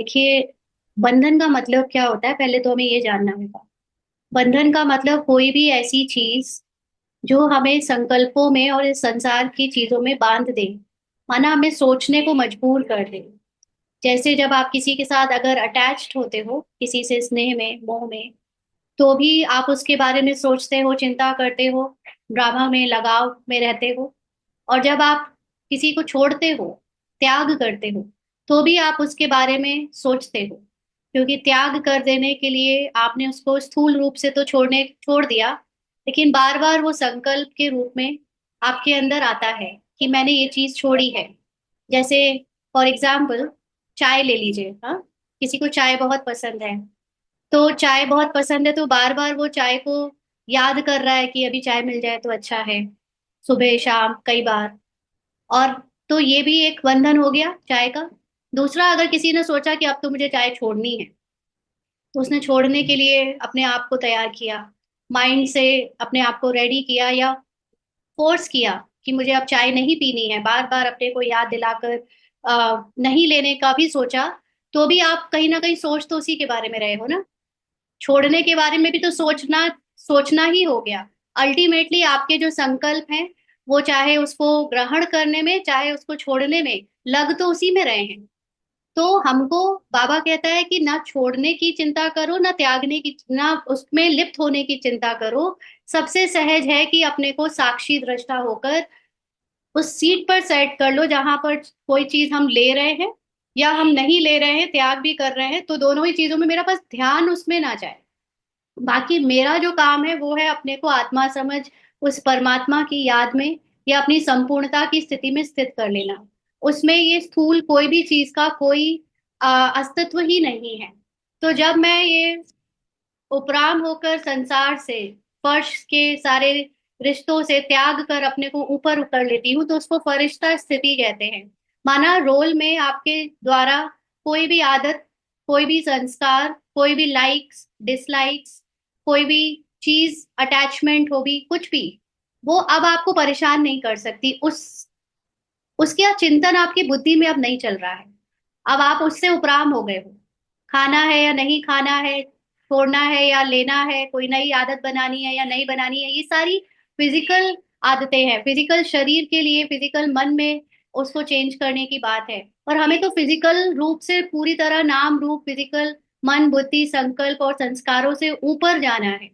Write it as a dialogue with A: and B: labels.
A: देखिए, बंधन का मतलब क्या होता है, पहले तो हमें ये जानना होगा। बंधन का मतलब कोई भी ऐसी चीज जो हमें संकल्पों में और इस संसार की चीजों में बांध दे, माना हमें सोचने को मजबूर कर दे। जैसे जब आप किसी के साथ अगर अटैच्ड होते हो, किसी से स्नेह में, मोह में, तो भी आप उसके बारे में सोचते हो, चिंता करते हो, ड्रामा में, लगाव में रहते हो। और जब आप किसी को छोड़ते हो, त्याग करते हो, तो भी आप उसके बारे में सोचते हो, क्योंकि त्याग कर देने के लिए आपने उसको स्थूल रूप से तो छोड़ दिया, लेकिन बार बार वो संकल्प के रूप में आपके अंदर आता है कि मैंने ये चीज छोड़ी है। जैसे फॉर एग्जाम्पल, चाय ले लीजिए। हाँ, किसी को चाय बहुत पसंद है, तो चाय बहुत पसंद है तो बार बार वो चाय को याद कर रहा है कि अभी चाय मिल जाए तो अच्छा है, सुबह शाम कई बार। और तो ये भी एक बंधन हो गया चाय का। दूसरा, अगर किसी ने सोचा कि अब तो मुझे चाय छोड़नी है, तो उसने छोड़ने के लिए अपने आप को तैयार किया, माइंड से अपने आप को रेडी किया, या फोर्स किया कि मुझे अब चाय नहीं पीनी है, बार बार अपने को याद दिलाकर नहीं लेने का भी सोचा। तो भी आप कहीं ना कहीं सोच तो उसी के बारे में रहे हो ना। छोड़ने के बारे में भी तो सोचना सोचना ही हो गया। अल्टीमेटली आपके जो संकल्प हैं, वो चाहे उसको ग्रहण करने में, चाहे उसको छोड़ने में, लग तो उसी में रहे हैं। तो हमको बाबा कहता है कि ना छोड़ने की चिंता करो, ना त्यागने की, ना उसमें लिप्त होने की चिंता करो। सबसे सहज है कि अपने को साक्षी दृष्टा होकर उस सीट पर सेट कर लो जहां पर कोई चीज हम ले रहे हैं या हम नहीं ले रहे हैं, त्याग भी कर रहे हैं, तो दोनों ही चीजों में मेरा बस ध्यान उसमें ना जाए। बाकी मेरा जो काम है वो है अपने को आत्मा समझ उस परमात्मा की याद में या अपनी संपूर्णता की स्थिति में स्थित कर लेना। उसमें ये स्थूल कोई भी चीज का कोई अस्तित्व ही नहीं है। तो जब मैं ये उपराम होकर संसार से, फर्श के सारे रिश्तों से त्याग कर अपने को ऊपर कर लेती हूँ, तो उसको फरिश्ता स्थिति कहते हैं। माना रोल में आपके द्वारा कोई भी आदत, कोई भी संस्कार, कोई भी लाइक्स डिसलाइक्स, कोई भी चीज अटैचमेंट होगी, कुछ भी, वो अब आपको परेशान नहीं कर सकती। उसका चिंतन आपकी बुद्धि में अब नहीं चल रहा है। अब आप उससे उपराम हो गए हो। खाना है या नहीं खाना है, छोड़ना है या लेना है, कोई नई आदत बनानी है या नहीं बनानी है, ये सारी फिजिकल आदतें हैं। फिजिकल शरीर के लिए, फिजिकल मन में उसको चेंज करने की बात है। और हमें तो फिजिकल रूप से पूरी तरह नाम रूप फिजिकल मन बुद्धि संकल्प और संस्कारों से ऊपर जाना है।